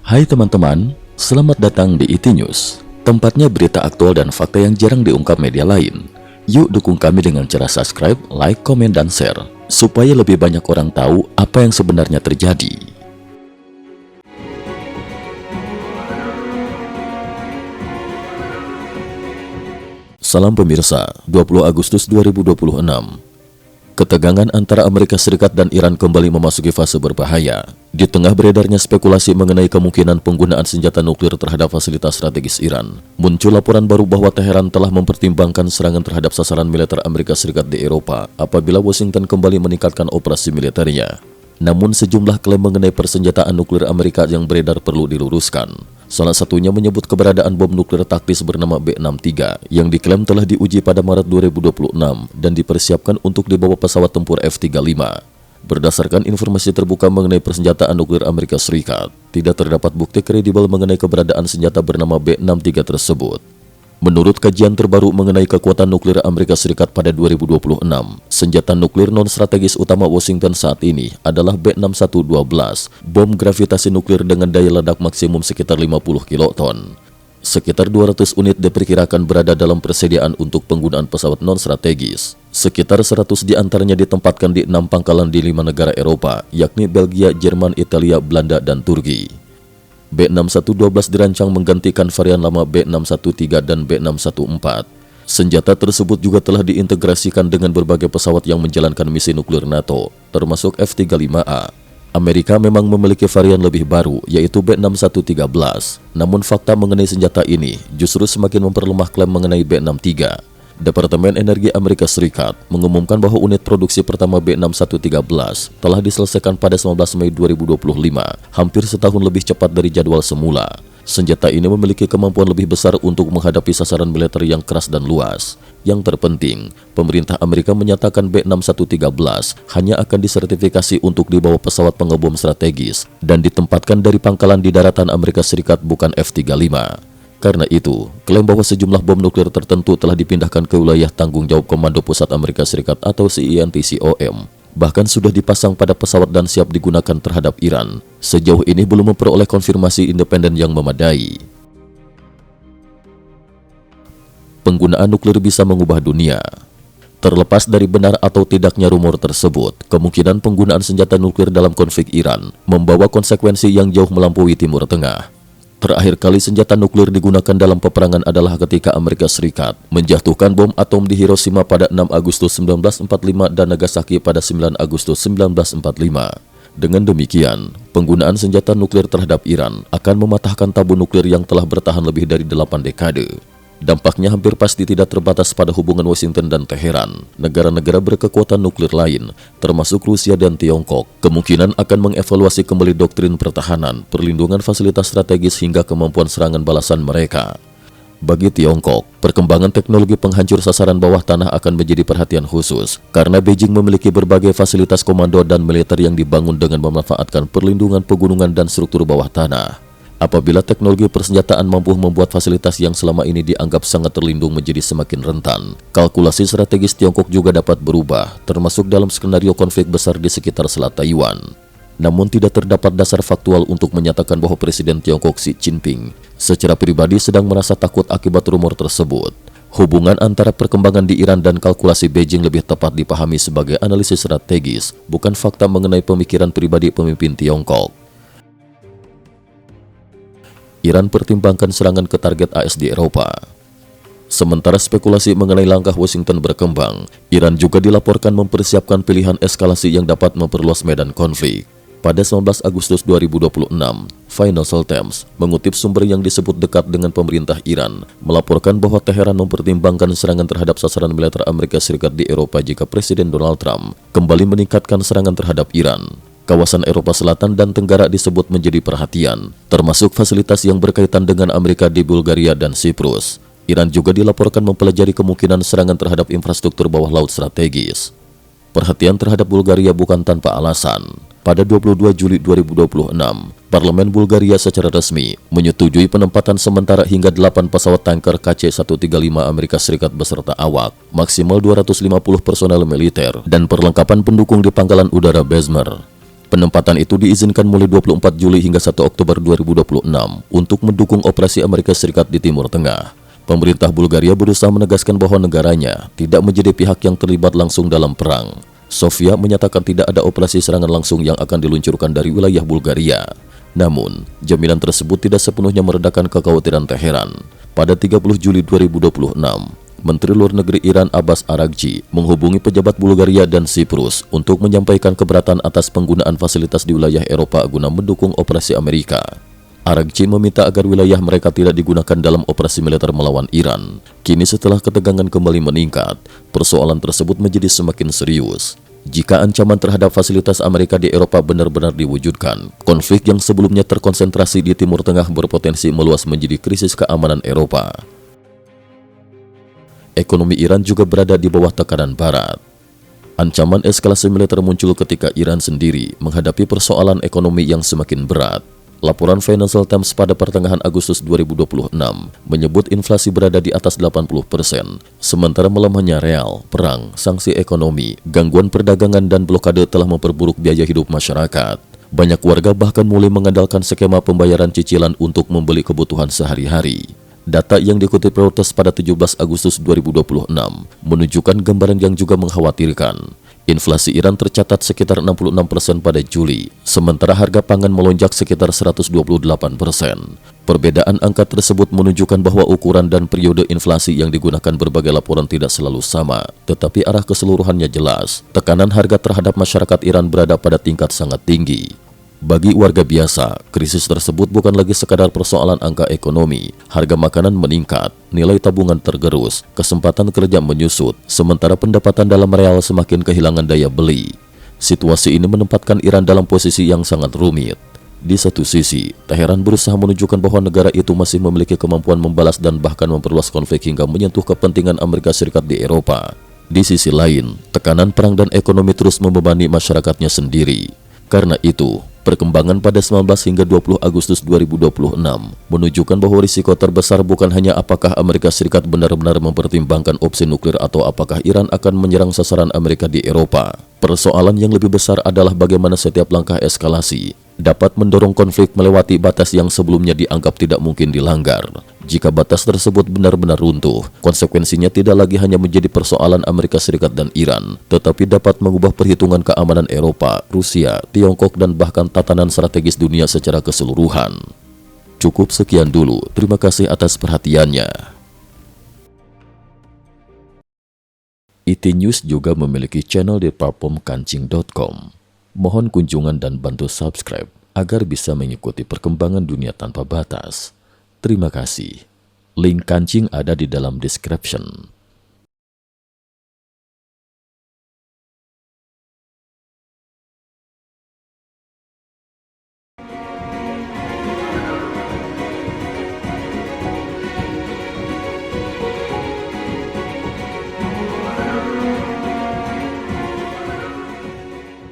Hai teman-teman, selamat datang di IT News, tempatnya berita aktual dan fakta yang jarang diungkap media lain. Yuk dukung kami dengan cara subscribe, like, komen, dan share, supaya lebih banyak orang tahu apa yang sebenarnya terjadi. Salam pemirsa, 20 Agustus 2026. Ketegangan antara Amerika Serikat dan Iran kembali memasuki fase berbahaya. Di tengah beredarnya spekulasi mengenai kemungkinan penggunaan senjata nuklir terhadap fasilitas strategis Iran, muncul laporan baru bahwa Teheran telah mempertimbangkan serangan terhadap sasaran militer Amerika Serikat di Eropa apabila Washington kembali meningkatkan operasi militernya. Namun sejumlah klaim mengenai persenjataan nuklir Amerika yang beredar perlu diluruskan. Salah satunya menyebut keberadaan bom nuklir taktis bernama B-63 yang diklaim telah diuji pada Maret 2026 dan dipersiapkan untuk dibawa pesawat tempur F-35. Berdasarkan informasi terbuka mengenai persenjataan nuklir Amerika Serikat, tidak terdapat bukti kredibel mengenai keberadaan senjata bernama B-63 tersebut. Menurut kajian terbaru mengenai kekuatan nuklir Amerika Serikat pada 2026, senjata nuklir non-strategis utama Washington saat ini adalah B-6112, bom gravitasi nuklir dengan daya ledak maksimum sekitar 50 kiloton. Sekitar 200 unit diperkirakan berada dalam persediaan untuk penggunaan pesawat non-strategis. Sekitar 100 diantaranya ditempatkan di 6 pangkalan di 5 negara Eropa, yakni Belgia, Jerman, Italia, Belanda, dan Turki. B-6112 dirancang menggantikan varian lama B-613 dan B-614. Senjata tersebut juga telah diintegrasikan dengan berbagai pesawat yang menjalankan misi nuklir NATO, termasuk F-35A. Amerika memang memiliki varian lebih baru, yaitu B-6113. Namun fakta mengenai senjata ini justru semakin memperlemah klaim mengenai B-63. Departemen Energi Amerika Serikat mengumumkan bahwa unit produksi pertama B-6113 telah diselesaikan pada 19 Mei 2025, hampir setahun lebih cepat dari jadwal semula. Senjata ini memiliki kemampuan lebih besar untuk menghadapi sasaran militer yang keras dan luas. Yang terpenting, pemerintah Amerika menyatakan B-6113 hanya akan disertifikasi untuk dibawa pesawat pengebom strategis dan ditempatkan dari pangkalan di daratan Amerika Serikat, bukan F-35. Karena itu, klaim bahwa sejumlah bom nuklir tertentu telah dipindahkan ke wilayah tanggung jawab Komando Pusat Amerika Serikat atau CENTCOM, bahkan sudah dipasang pada pesawat dan siap digunakan terhadap Iran, sejauh ini belum memperoleh konfirmasi independen yang memadai. Penggunaan nuklir bisa mengubah dunia. Terlepas dari benar atau tidaknya rumor tersebut, kemungkinan penggunaan senjata nuklir dalam konflik Iran membawa konsekuensi yang jauh melampaui Timur Tengah. Terakhir kali senjata nuklir digunakan dalam peperangan adalah ketika Amerika Serikat menjatuhkan bom atom di Hiroshima pada 6 Agustus 1945 dan Nagasaki pada 9 Agustus 1945. Dengan demikian, penggunaan senjata nuklir terhadap Iran akan mematahkan tabu nuklir yang telah bertahan lebih dari 8 dekade. Dampaknya hampir pasti tidak terbatas pada hubungan Washington dan Teheran. Negara-negara berkekuatan nuklir lain, termasuk Rusia dan Tiongkok, kemungkinan akan mengevaluasi kembali doktrin pertahanan, perlindungan fasilitas strategis hingga kemampuan serangan balasan mereka. Bagi Tiongkok, perkembangan teknologi penghancur sasaran bawah tanah akan menjadi perhatian khusus, karena Beijing memiliki berbagai fasilitas komando dan militer yang dibangun dengan memanfaatkan perlindungan pegunungan dan struktur bawah tanah. Apabila teknologi persenjataan mampu membuat fasilitas yang selama ini dianggap sangat terlindung menjadi semakin rentan, kalkulasi strategis Tiongkok juga dapat berubah, termasuk dalam skenario konflik besar di sekitar Selat Taiwan. Namun tidak terdapat dasar faktual untuk menyatakan bahwa Presiden Tiongkok Xi Jinping secara pribadi sedang merasa takut akibat rumor tersebut. Hubungan antara perkembangan di Iran dan kalkulasi Beijing lebih tepat dipahami sebagai analisis strategis, bukan fakta mengenai pemikiran pribadi pemimpin Tiongkok. Iran pertimbangkan serangan ke target AS di Eropa. Sementara spekulasi mengenai langkah Washington berkembang, Iran juga dilaporkan mempersiapkan pilihan eskalasi yang dapat memperluas medan konflik. Pada 19 Agustus 2026, Financial Times mengutip sumber yang disebut dekat dengan pemerintah Iran, melaporkan bahwa Teheran mempertimbangkan serangan terhadap sasaran militer Amerika Serikat di Eropa jika Presiden Donald Trump kembali meningkatkan serangan terhadap Iran. Kawasan Eropa Selatan dan Tenggara disebut menjadi perhatian, termasuk fasilitas yang berkaitan dengan Amerika di Bulgaria dan Siprus. Iran juga dilaporkan mempelajari kemungkinan serangan terhadap infrastruktur bawah laut strategis. Perhatian terhadap Bulgaria bukan tanpa alasan. Pada 22 Juli 2026, Parlemen Bulgaria secara resmi menyetujui penempatan sementara hingga 8 pesawat tanker KC-135 Amerika Serikat beserta awak, maksimal 250 personel militer, dan perlengkapan pendukung di pangkalan udara Besmer. Penempatan itu diizinkan mulai 24 Juli hingga 1 Oktober 2026 untuk mendukung operasi Amerika Serikat di Timur Tengah. Pemerintah Bulgaria berusaha menegaskan bahwa negaranya tidak menjadi pihak yang terlibat langsung dalam perang. Sofia menyatakan tidak ada operasi serangan langsung yang akan diluncurkan dari wilayah Bulgaria. Namun, jaminan tersebut tidak sepenuhnya meredakan kekhawatiran Teheran. Pada 30 Juli 2026, Menteri Luar Negeri Iran Abbas Araghchi menghubungi pejabat Bulgaria dan Siprus untuk menyampaikan keberatan atas penggunaan fasilitas di wilayah Eropa guna mendukung operasi Amerika. Araghchi meminta agar wilayah mereka tidak digunakan dalam operasi militer melawan Iran. Kini setelah ketegangan kembali meningkat, persoalan tersebut menjadi semakin serius. Jika ancaman terhadap fasilitas Amerika di Eropa benar-benar diwujudkan, konflik yang sebelumnya terkonsentrasi di Timur Tengah berpotensi meluas menjadi krisis keamanan Eropa. Ekonomi Iran juga berada di bawah tekanan Barat. Ancaman eskalasi militer muncul ketika Iran sendiri menghadapi persoalan ekonomi yang semakin berat. Laporan Financial Times pada pertengahan Agustus 2026 menyebut inflasi berada di atas 80%, sementara melemahnya real, perang, sanksi ekonomi, gangguan perdagangan dan blokade telah memperburuk biaya hidup masyarakat. Banyak warga bahkan mulai mengandalkan skema pembayaran cicilan untuk membeli kebutuhan sehari-hari. Data yang dikutip Reuters pada 17 Agustus 2026 menunjukkan gambaran yang juga mengkhawatirkan. Inflasi Iran tercatat sekitar 66% pada Juli, sementara harga pangan melonjak sekitar 128%. Perbedaan angka tersebut menunjukkan bahwa ukuran dan periode inflasi yang digunakan berbagai laporan tidak selalu sama, tetapi arah keseluruhannya jelas. Tekanan harga terhadap masyarakat Iran berada pada tingkat sangat tinggi. Bagi warga biasa, krisis tersebut bukan lagi sekadar persoalan angka ekonomi. Harga makanan meningkat, nilai tabungan tergerus, kesempatan kerja menyusut, sementara pendapatan dalam real semakin kehilangan daya beli. Situasi ini menempatkan Iran dalam posisi yang sangat rumit. Di satu sisi, Teheran berusaha menunjukkan bahwa negara itu masih memiliki kemampuan membalas dan bahkan memperluas konflik hingga menyentuh kepentingan Amerika Serikat di Eropa. Di sisi lain, tekanan perang dan ekonomi terus membebani masyarakatnya sendiri. Karena itu, perkembangan pada 19 hingga 20 Agustus 2026 menunjukkan bahwa risiko terbesar bukan hanya apakah Amerika Serikat benar-benar mempertimbangkan opsi nuklir atau apakah Iran akan menyerang sasaran Amerika di Eropa. Persoalan yang lebih besar adalah bagaimana setiap langkah eskalasi dapat mendorong konflik melewati batas yang sebelumnya dianggap tidak mungkin dilanggar. Jika batas tersebut benar-benar runtuh, konsekuensinya tidak lagi hanya menjadi persoalan Amerika Serikat dan Iran, tetapi dapat mengubah perhitungan keamanan Eropa, Rusia, Tiongkok, dan bahkan tatanan strategis dunia secara keseluruhan. Cukup sekian dulu, terima kasih atas perhatiannya. IT News juga memiliki channel di platform kancing.com. Mohon kunjungan dan bantu subscribe agar bisa mengikuti perkembangan dunia tanpa batas. Terima kasih. Link kancing ada di dalam description.